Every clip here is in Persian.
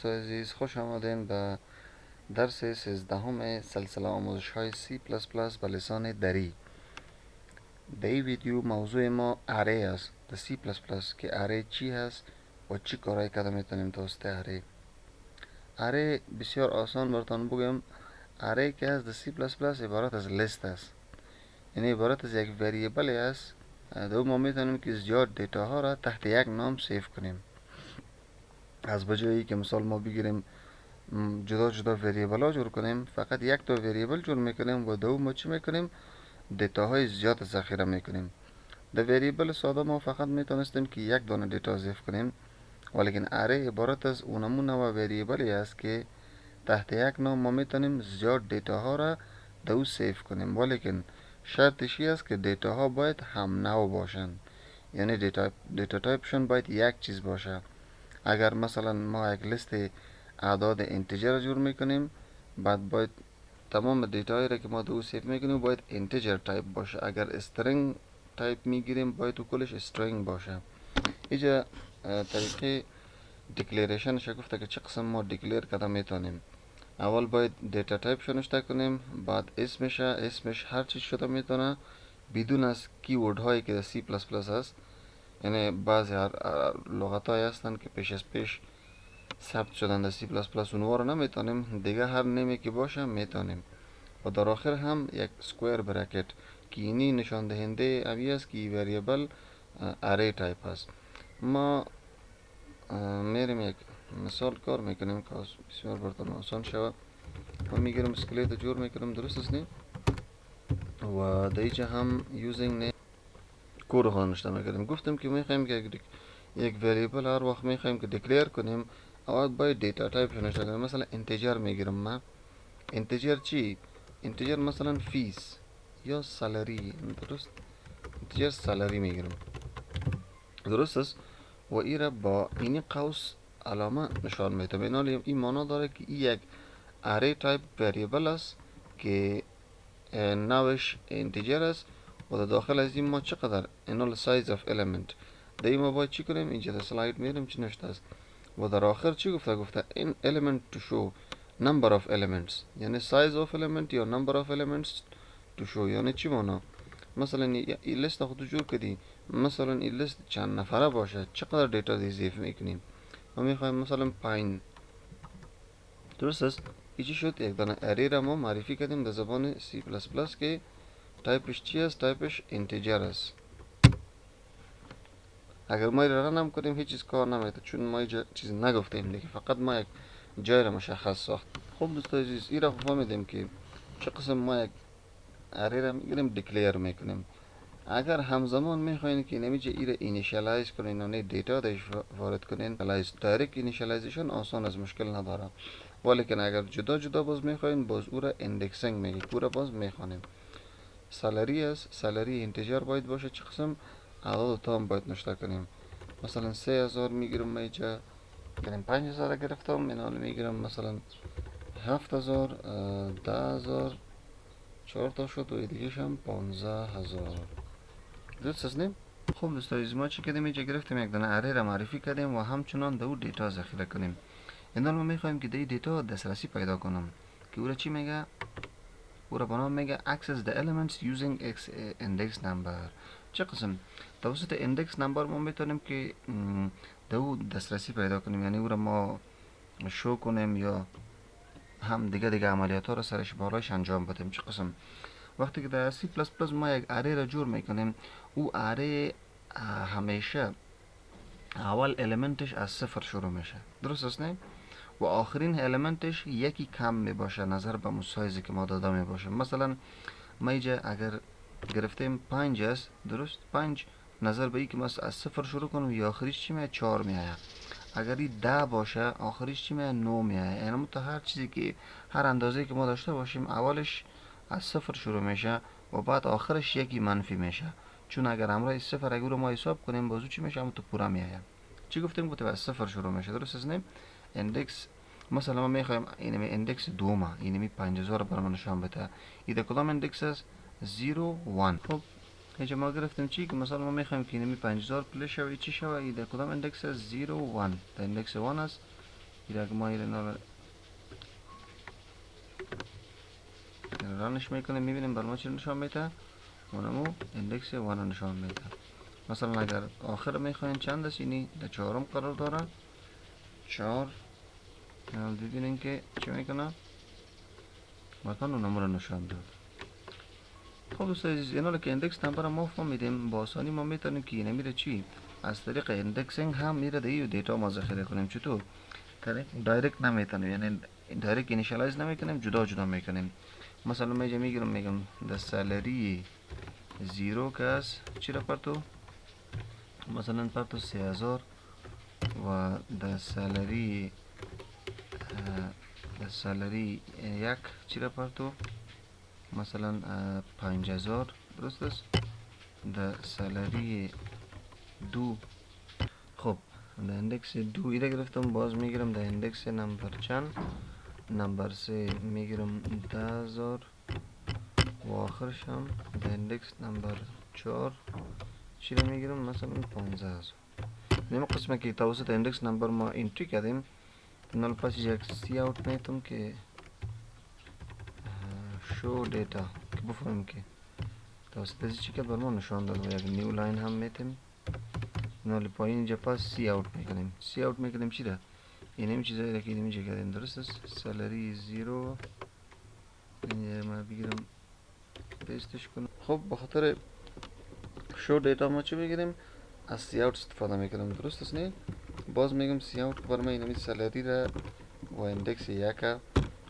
دوستان عزیز، خوش آمدین به درس 13 سلسله آموزش های C++ به لسان دری. در این ویدیو موضوع ما اره است در C++ که اره چی هست و چی کارهای کرده میتونیم توسط اره. اره بسیار آسان براتون بگم. اره که هست در C++ عبارت از لیست است، یعنی عبارت از یک وریبل است. در ما میتونیم که زیاد دیتا ها را تحت یک نام سیف کنیم. از بجایی که مثال ما بگیریم جدا جدا وریبل ها جور کنیم، فقط یک تا وریبل جور میکنیم و دو ما چی میکنیم؟ دیتا های زیاد ذخیره میکنیم. در وریبل ساده ما فقط میتونستیم که یک دانه دیتا ضیف کنیم، ولیکن اره عبارت از اونمون و وریبلی است که تحت یک نام ما میتونیم زیاد دیتا ها را دو سیف کنیم، ولیکن شرطش است که دیتا ها باید هم نوع باشند، یعنی دیتا تایپشون باید یک چیز باشه. اگر مثلا ما یک لیست اعداد اینتجر جور میکنیم، بعد باید تمام دیتایی را که ما دو سیف میکنیم باید اینتجر تایپ باشه. اگر استرینگ تایپ میگیریم باید تو کلش استرینگ باشه. اینجا طریقه دیکلیریشنش گفته که چه قسم ما دیکلیر کرده میتونیم. اول باید دیتا تایپ شنوشته کنیم، بعد اسمش هر چیز شده میتونه بدون از کیورد هایی که در C++ هست. یعنی بعضی لغت های هستن که پیش از پیش ثبت شدن در C++ اونها رو نمیتونیم، دیگه هر نمی که باشه میتونیم. و در آخر هم یک سکویر برکت که اینی نشان دهنده اوی است که وریبل اره تایپ هست. ما میریم یک مثال کار میکنیم که بسیار براتون آسان شود. ما میگیرم اسکلیت جور میکنم، درست است نیم، و دیجا هم یوزینگ نیم کور خود نشته میکنیم. گفتم که میخوایم که یک وریبل هر وقت میخوایم که دیکلیر کنیم اول باید دیتا تایپ نشته کنیم. مثلا اینتجر میگیرم من. اینتجر چی؟ اینتجر مثلا فیس یا سالری، درست؟ اینتجر سالری میگیرم، درست است. و ای را با این قوس علامه نشان میتم. این معنا داره که این یک اره تایپ وریبل است که نوش اینتجر است و در داخل از این ما چقدر اینال سایز اف element در ما باید چی کنیم. اینجا در سلاید میریم چی نشته است و در آخر چی گفته این element to show number of elements، یعنی size of element یا number of elements to show. یعنی چی معنا؟ مثلا این لیست خود جور کردی، مثلا این لیست چند نفره باشه، چقدر دیتا ضیف میکنیم. ما میخوایم مثلا 5، درست است. چی شد؟ یک دانه اره را ما معرفی کردیم در زبان C++ که تایپش چی است؟ تایپش اینتجر است. اگر ما رن هم کنیم هیچ چیز کار نمیده، چون ما چیز نگفتیم دیگه، فقط ما یک جای را مشخص ساخت. خب دوستان عزیز، این را فهمیدیم که چه قسم ما یک اره را میگیریم دیکلیر میکنیم. اگر همزمان میخواین که نمیشه ای را اینیشیالایز کنین و نه دیتا درش وارد کنین، دایرکت اینیشیالایزیشن آسان از مشکل نداره، ولیکن اگر جدا جدا باز میخواین باز او را اندکسینگ میگی، او را باز میخوانیم. سالری است، سالری اینتجر باید باشه. چه قسم؟ اعداد تام باید نشته کنیم. مثلا 3000 میگیرم من اینجا، یعنی 5000 گرفتم، اینال میگیرم مثلا 7000، 10000، 4 تا شد و دیگه هم 15000. درست است نیم؟ خب دوستان عزیز، ما چی کردیم؟ اینجا گرفتیم یک دانه اره را معرفی کردیم و همچنان دو دیتا ذخیره کنیم. اینال ما میخوایم که دی دیتا دسترسی پیدا کنم که او را چی میگه؟ او را بنام میگه access the elements using index number. چه قسم؟ توسط index number ما میتونیم که دو دسترسی پیدا کنیم، یعنی او را ما شو کنیم یا هم دیگه عملیات ها را سرش بالاش انجام بدیم. چه قسم؟ وقتی که در C++ ما یک اره را جور میکنیم، او اره همیشه اول المنتش از صفر شروع میشه، درست است نه؟ و آخرین المنتش یکی کم می باشه نظر به مسایزی که ما داده می باشه. مثلا ما اینجا اگر گرفتیم 5 است، درست؟ 5 نظر به ای که ما از صفر شروع کنم یا آخریش چی میاد؟ 4 میاد. اگر این 10 باشه آخریش چی میاد؟ 9 میاد. یعنی تا هر چیزی که هر اندازه که ما داشته باشیم اولش از صفر شروع میشه و بعد آخرش یکی منفی میشه، چون اگر همراه صفر اگر ما حساب کنیم بازو چی میشه؟ همون تو پورا میاد. چی گفتیم؟ گفتیم از صفر شروع میشه، درست است نه؟ اندکس مثلا ما میخوایم اینمی اندکس دومه، اینمی 5000 برام نشان بده. ایده کدام اندکس است؟ 0 1. خب اینجا ما گرفتیم چی که مثلا ما میخوایم که اینمی 5000 پلی شوه چی شوه؟ ایده کدام اندکس است؟ 0 1. تا اندکس 1 است ایرک ما ایرنا رانش میکنیم، میبینیم بر ما چی نشان میده، اونمو اندکس 1 نشان میده. مثلا اگر آخر میخواین چند است، اینی در چهارم قرار داره 4. دیدین که چی میکنه مثلا اونمو رو نشان داد. خب دوستان عزیز، اینا که اندکس نمبر ما فهمیدیم، با آسانی ما میتونیم که اینه میره چی از طریق اندکسینگ هم میره دیو دیتا ما ذخیره کنیم. چطور؟ دایرکت نمیتونیم، یعنی دایرکت اینیشالایز نمیکنیم، جدا جدا میکنیم. مثلا میگم د سالری 0 که است چی را پرتو، مثلا پرتو 3000 و د سالری 1 چی را پرتو، مثلا 5000. درست است. د سالری 2. خب د اندکس 2 ایره گرفتم، باز میگیرم د اندکس نمبر چند، نمبر 3 میگیرم 10000 و آخرش هم د اندکس نمبر 4 چی رو میگیرم، مثلا 15000. نیم قسمه که توسط اندکس نمبر ما انتری کردیم، نال پس یک سی اوت میتم که شو دیتا که بفهمیم که توسط ازی چی که بر ما نشان داد، و یک نیو لاین هم میتیم. نال پایین اینجا پس سی اوت میکنیم. سی اوت میکنیم چی ده؟ این هم چیزایی را که اینجا کردیم. درست است. سالری 0 اینجا ما بگیرم پیستش کنم. خب بخاطر شو دیتا ما چی بگیریم؟ از سی اوت استفاده میکنم. درست است نه؟ باز میگم سی اوت بر ما اینمی سالری را و اندکس 1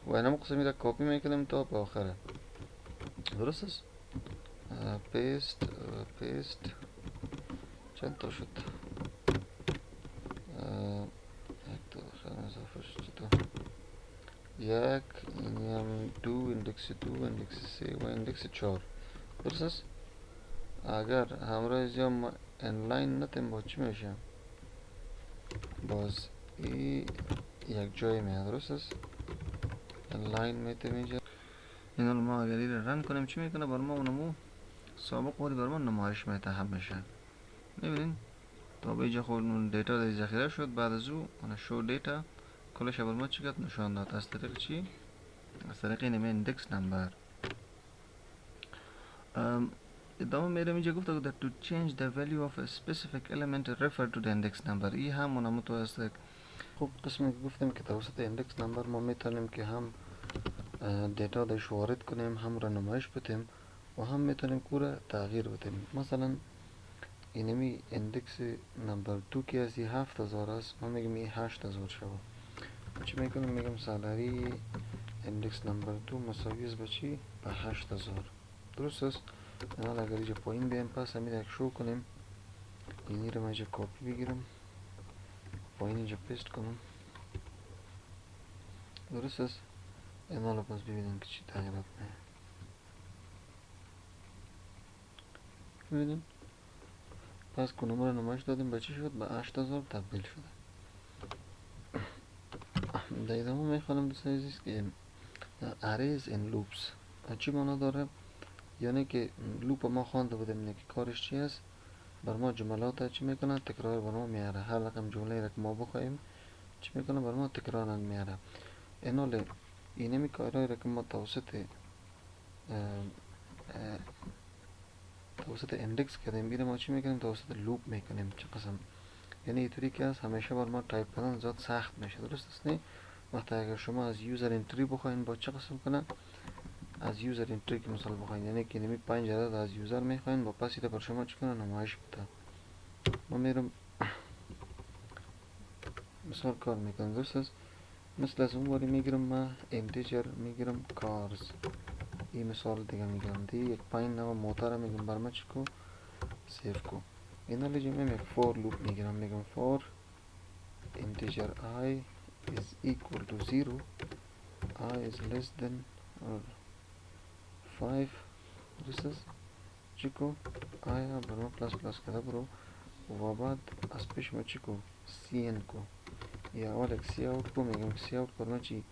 و اینم قسمی را کپی میکنم تا به آخره. درست است. پیست چند تا شد؟ یک تا بخیر اضافه شد. چطور؟ 1 اینم 2 اندکس 2 اندکس 3 و اندکس 4. درست است. اگر همراه اینجا ما انلاین نتیم با چی میشه؟ باز ای یک جای میاد. درست است. انلاین میتیم اینجا. این ما اگر این رن کنیم چی میکنه بر ما؟ اونمو سابق باری بر ما نمایش میده همیشه. میبینین تا به اینجا خود دیتا در ذخیره شد. بعد از او اون شو دیتا کلش بر ما چی کرد؟ نشان داد. از طریق چی؟ از طریق این اندکس نمبر. ادامه میرم. اینجا گفته that to change the value of a specific element refer to the index number. این هم اونمو تو است. خب قسمی که گفتیم که توسط اندکس نمبر ما میتونیم که هم دیتا درش وارد کنیم، هم را نمایش بدیم و هم میتونیم کورا تغییر بدیم. مثلا اینمی اندکس نمبر 2 که از 7000 است، ما میگم این 8000 شود. چی میکنم؟ میگم سالری اندکس نمبر 2 مساوی است به چی؟ به 8000. درست است. حالا اگر اینجا پایین بیایم پس همین یک شو کنیم، اینی رو من اینجا کپی بگیرم پایین اینجا پیست کنم. درست است. این حالا پس ببینیم که چی تغییرات میاد. ببینیم پس کنم رو نمایش دادیم به چی شد؟ به 8000 تبدیل شده. در ادامه میخوانم دوستان عزیز که arrays in loops چی معنا داره؟ یعنی که لوپ ما خوانده بودیم اینه که کارش چی است؟ بر ما جملات چی میکنه؟ تکرار بر ما میاره. هر رقم جمله را که ما بخوایم چی میکنه؟ بر ما تکرار میاره. ایناله اینمی کارهایی را که ما توسط اندکس کردیم بیره ما چی میکنیم؟ توسط لوپ میکنیم. چه قسم؟ یعنی اینطوری که از همیشه بر ما تایپ کردن زیاد سخت میشه. درست است نه؟ وقتی اگر شما از یوزر انتری بخواین با چه قسم کنه؟ از یوزر انتری که مثال بخواین، یعنی که نمی 5 عدد از یوزر میخواین با پس ایده بر شما چی کنه؟ نمایش بده. ما میرم مثال کار میکنم. درست است. مثل از اون باری میگیرم ما اینتیجر میگیرم کارز. این مثال دیگه میگیرم دی یک پایین نو موتور میگم بر ما چی کو؟ سیف کو. اینا لیجیم یک فور لوپ میگیرم. میگم فور integer I is equal to 0, I is less than or 5. This is چیکو I برو پلاس پلاس کده برو و بعد از پیش ما چیکو CN کو یا اول یک سی اوت کو. میگم سی اوت برو چی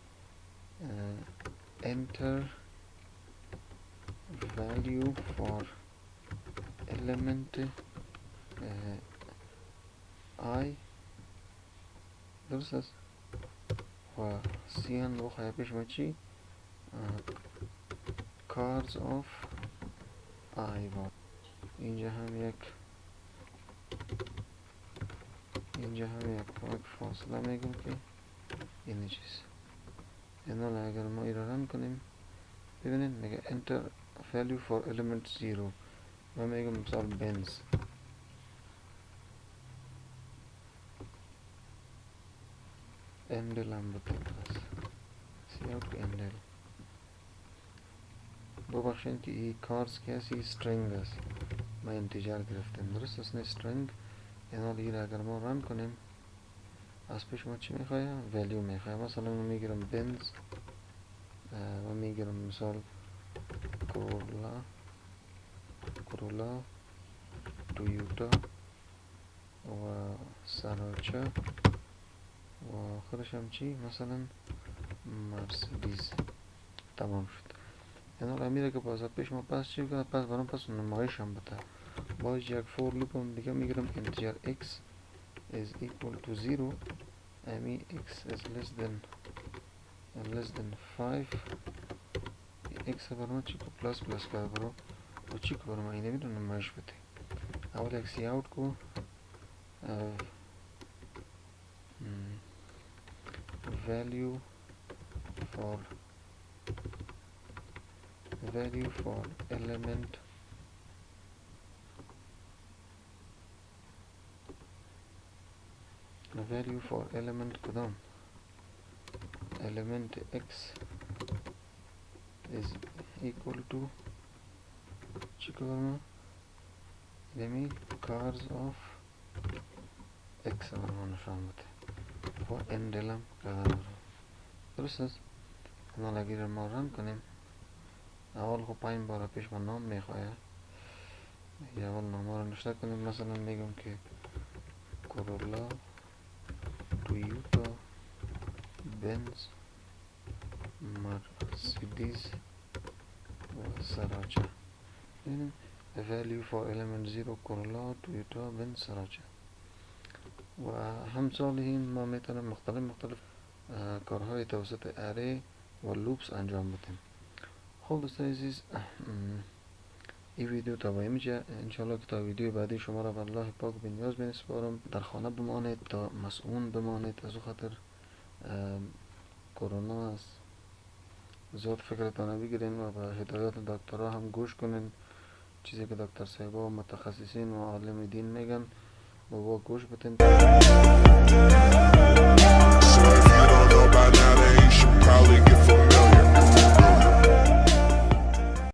enter value for element I. درست است. و سی هم بخواه پیش ما چی؟ کارز آف آیوان. اینجا هم یک فاصله میگم که این چیز. اینا اگر ما ایران کنیم ببینید میگه enter value for element 0 و میگم مثال بنز اندل هم بودیم پس سیاوت که اندل ببخشید که این کارز که هست string است. ما انتجار گرفتیم درست است نه string. اینا دیگه اگر ما رن کنیم از پیش ما چی میخواه؟ ولیو میخواه. مثلا ما میگیرم بنز و میگیرم مثال کرولا تویوتا و سراچه و آخرش هم چی؟ مثلا مرسیدس. تمام شد. اینا را میره که باز پیش ما پس چی کنه؟ پس برام پس نمایش هم بده. باز یک فور لوپ هم دیگه میگیرم integer x is equal to 0 امی x is less than 5 x برام چی کو پلاس کرد برام و چی کو برام اینه میدون نمایش بده. اول یک سی اوت کو value for element کدام element x is equal to چی که برمه دمی cars of x برمه نشان بده و اندلم کدام درست است. انا اگر ما رن کنیم اول خب 5 بار پیش من نام میخواه یا اول نام رو نشته کنیم. مثلا میگم که کرولا تویوتا بنز مرسیدس و سراچه. ببینیم value for element 0 کرولا تویوتا بنز سراچه و همسال این ما میتونیم مختلف کارهای توسط اره و لوپس انجام بدیم. خب دوستان عزیز این ویدیو تا پایان میشه. انشالله که تا ویدیو بعدی شما را به الله پاک به نیاز بنسپارم. در خانه بمانید تا مسئول بمانید. از او خاطر کرونا است. زیاد فکرتان بگیرین و به هدایات دکترها هم گوش کنین. چیزی که دکتر صاحبا و متخصصین و عالم دین میگن با گوش بتین.